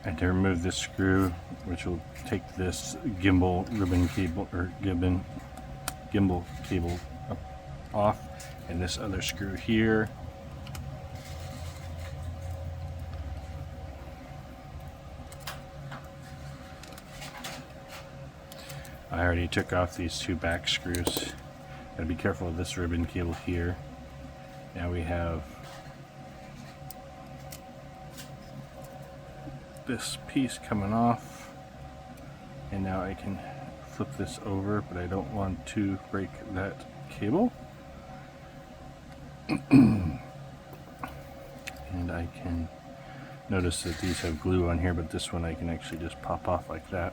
And to remove this screw, which will take this gimbal ribbon cable or gimbal cable off, and this other screw here. I already took off these two back screws. Gotta be careful of this ribbon cable here. Now we have this piece coming off, and now I can flip this over, but I don't want to break that cable. And I can notice that these have glue on here, but this one I can actually just pop off like that.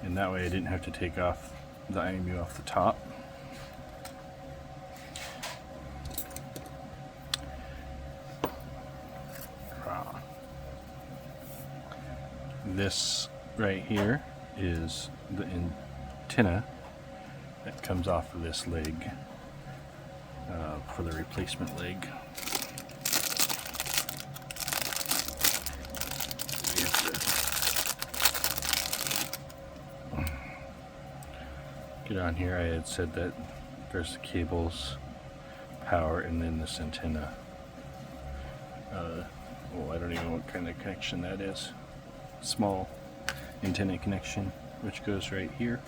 And that way I didn't have to take off the IMU off the top. This right here is the antenna that comes off of this leg for the replacement leg. Get on here. I had said that there's the cables, power, and then this antenna. Well, I don't even know what kind of connection that is. Small antenna connection, which goes right here.